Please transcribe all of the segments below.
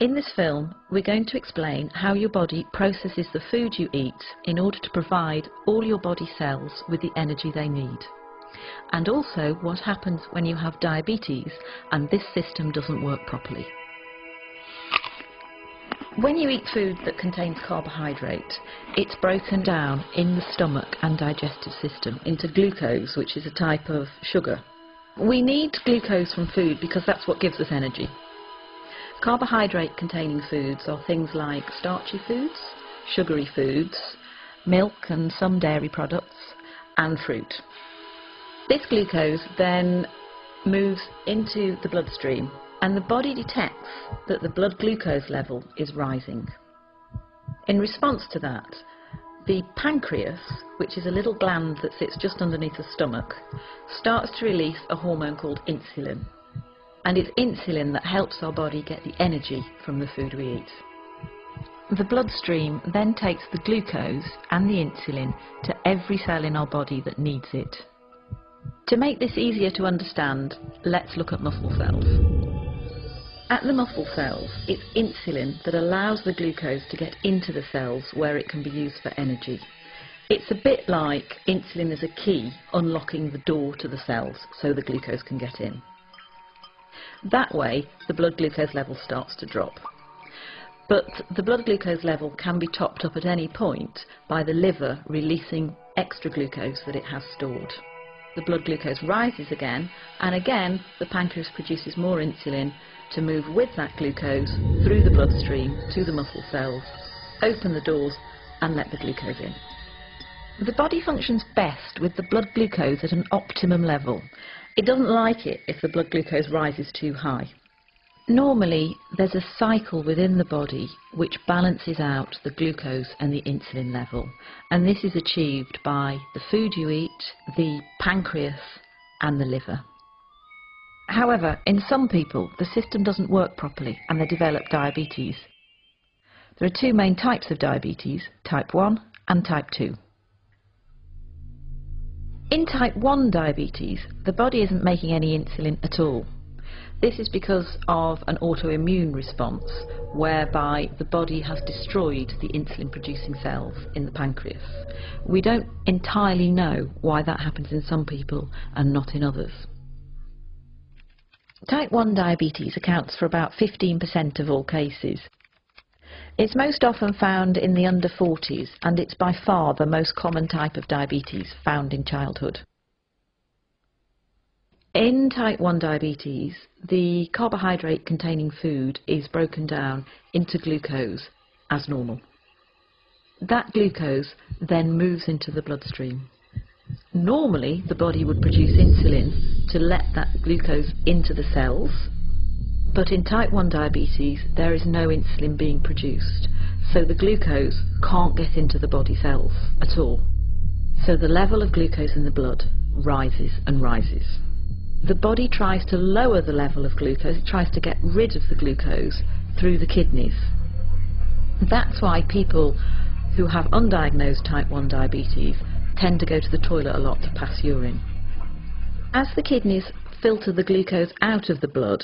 In this film, we're going to explain how your body processes the food you eat in order to provide all your body cells with the energy they need. And also what happens when you have diabetes and this system doesn't work properly. When you eat food that contains carbohydrate, it's broken down in the stomach and digestive system into glucose, which is a type of sugar. We need glucose from food because that's what gives us energy. Carbohydrate containing foods are things like starchy foods, sugary foods, milk and some dairy products, and fruit. This glucose then moves into the bloodstream, and the body detects that the blood glucose level is rising. In response to that, the pancreas, which is a little gland that sits just underneath the stomach, starts to release a hormone called insulin. And it's insulin that helps our body get the energy from the food we eat. The bloodstream then takes the glucose and the insulin to every cell in our body that needs it. To make this easier to understand, let's look at muscle cells. At the muscle cells, it's insulin that allows the glucose to get into the cells where it can be used for energy. It's a bit like insulin is a key unlocking the door to the cells so the glucose can get in. That way, the blood glucose level starts to drop. But the blood glucose level can be topped up at any point by the liver releasing extra glucose that it has stored. The blood glucose rises again, and again the pancreas produces more insulin to move with that glucose through the bloodstream to the muscle cells, open the doors and let the glucose in. The body functions best with the blood glucose at an optimum level. It doesn't like it if the blood glucose rises too high. Normally, there's a cycle within the body which balances out the glucose and the insulin level, and this is achieved by the food you eat, the pancreas and the liver. However, in some people, the system doesn't work properly and they develop diabetes. There are two main types of diabetes, type 1 and type 2. In type 1 diabetes, the body isn't making any insulin at all. This is because of an autoimmune response whereby the body has destroyed the insulin-producing cells in the pancreas. We don't entirely know why that happens in some people and not in others. Type 1 diabetes accounts for about 15% of all cases. It's most often found in the under 40s, and it's by far the most common type of diabetes found in childhood. In type 1 diabetes, the carbohydrate containing food is broken down into glucose as normal. That glucose then moves into the bloodstream. Normally, the body would produce insulin to let that glucose into the cells, but in type 1 diabetes there is no insulin being produced, so the glucose can't get into the body cells at all. So the level of glucose in the blood rises and rises. The body tries to lower the level of glucose, it tries to get rid of the glucose through the kidneys. That's why people who have undiagnosed type 1 diabetes tend to go to the toilet a lot to pass urine. As the kidneys filter the glucose out of the blood,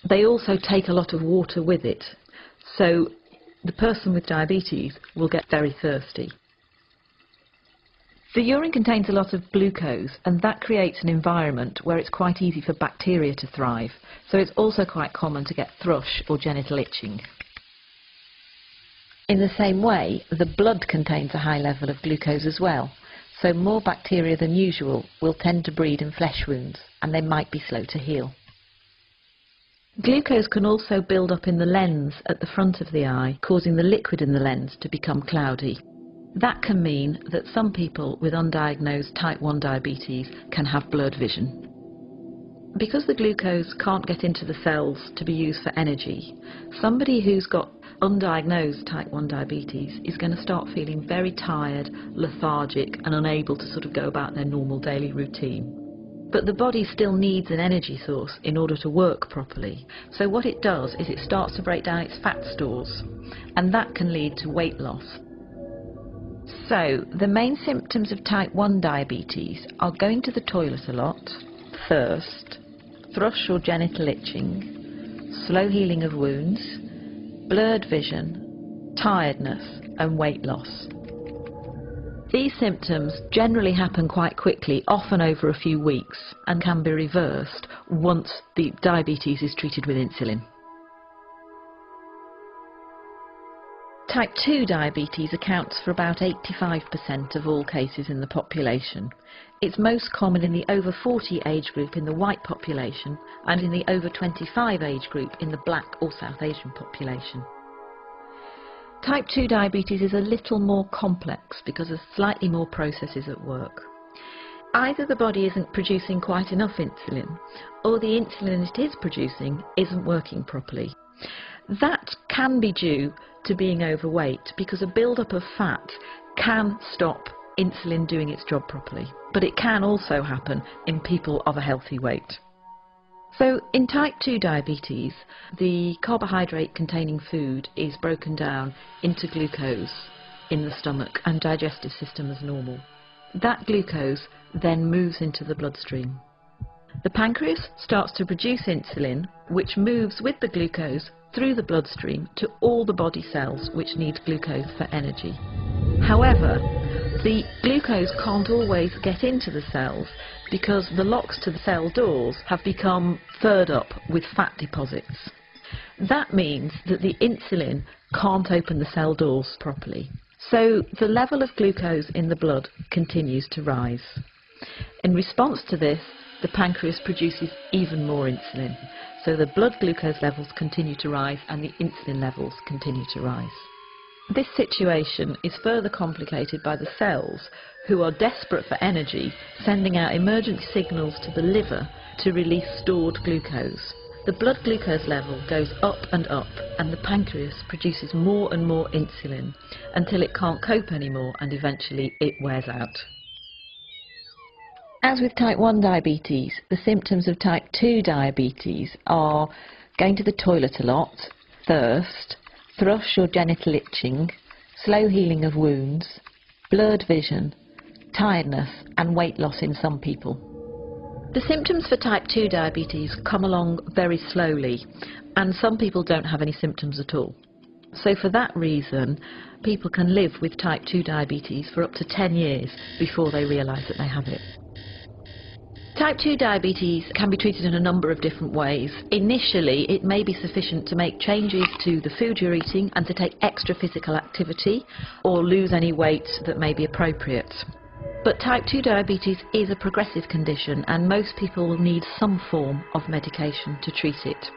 they also take a lot of water with it, so the person with diabetes will get very thirsty. The urine contains a lot of glucose, and that creates an environment where it's quite easy for bacteria to thrive, so it's also quite common to get thrush or genital itching. In the same way, the blood contains a high level of glucose as well, so more bacteria than usual will tend to breed in flesh wounds, and they might be slow to heal. Glucose can also build up in the lens at the front of the eye, causing the liquid in the lens to become cloudy. That can mean that some people with undiagnosed type 1 diabetes can have blurred vision. Because the glucose can't get into the cells to be used for energy, somebody who's got undiagnosed type 1 diabetes is going to start feeling very tired, lethargic and unable to sort of go about their normal daily routine. But the body still needs an energy source in order to work properly. So what it does is it starts to break down its fat stores, and that can lead to weight loss. So the main symptoms of type 1 diabetes are going to the toilet a lot, thirst, thrush or genital itching, slow healing of wounds, blurred vision, tiredness and weight loss. These symptoms generally happen quite quickly, often over a few weeks, and can be reversed once the diabetes is treated with insulin. Type 2 diabetes accounts for about 85% of all cases in the population. It's most common in the over 40 age group in the white population and in the over 25 age group in the black or South Asian population. Type 2 diabetes is a little more complex because of slightly more processes at work. Either the body isn't producing quite enough insulin, or the insulin it is producing isn't working properly. That can be due to being overweight, because a build-up of fat can stop insulin doing its job properly, but it can also happen in people of a healthy weight. So in type 2 diabetes, the carbohydrate containing food is broken down into glucose in the stomach and digestive system as normal. That glucose then moves into the bloodstream. The pancreas starts to produce insulin, which moves with the glucose through the bloodstream to all the body cells which need glucose for energy. However, the glucose can't always get into the cells because the locks to the cell doors have become furred up with fat deposits. That means that the insulin can't open the cell doors properly. So the level of glucose in the blood continues to rise. In response to this, the pancreas produces even more insulin. So the blood glucose levels continue to rise and the insulin levels continue to rise. This situation is further complicated by the cells, who are desperate for energy, sending out emergency signals to the liver to release stored glucose. The blood glucose level goes up, and the pancreas produces more and more insulin until it can't cope anymore and eventually it wears out. As with type 1 diabetes, the symptoms of type 2 diabetes are going to the toilet a lot, thirst, thrush or genital itching, slow healing of wounds, blurred vision, tiredness and weight loss in some people. The symptoms for type 2 diabetes come along very slowly, and some people don't have any symptoms at all. So for that reason, people can live with type 2 diabetes for up to 10 years before they realise that they have it. Type 2 diabetes can be treated in a number of different ways. Initially, it may be sufficient to make changes to the food you're eating and to take extra physical activity or lose any weight that may be appropriate. But type 2 diabetes is a progressive condition and most people will need some form of medication to treat it.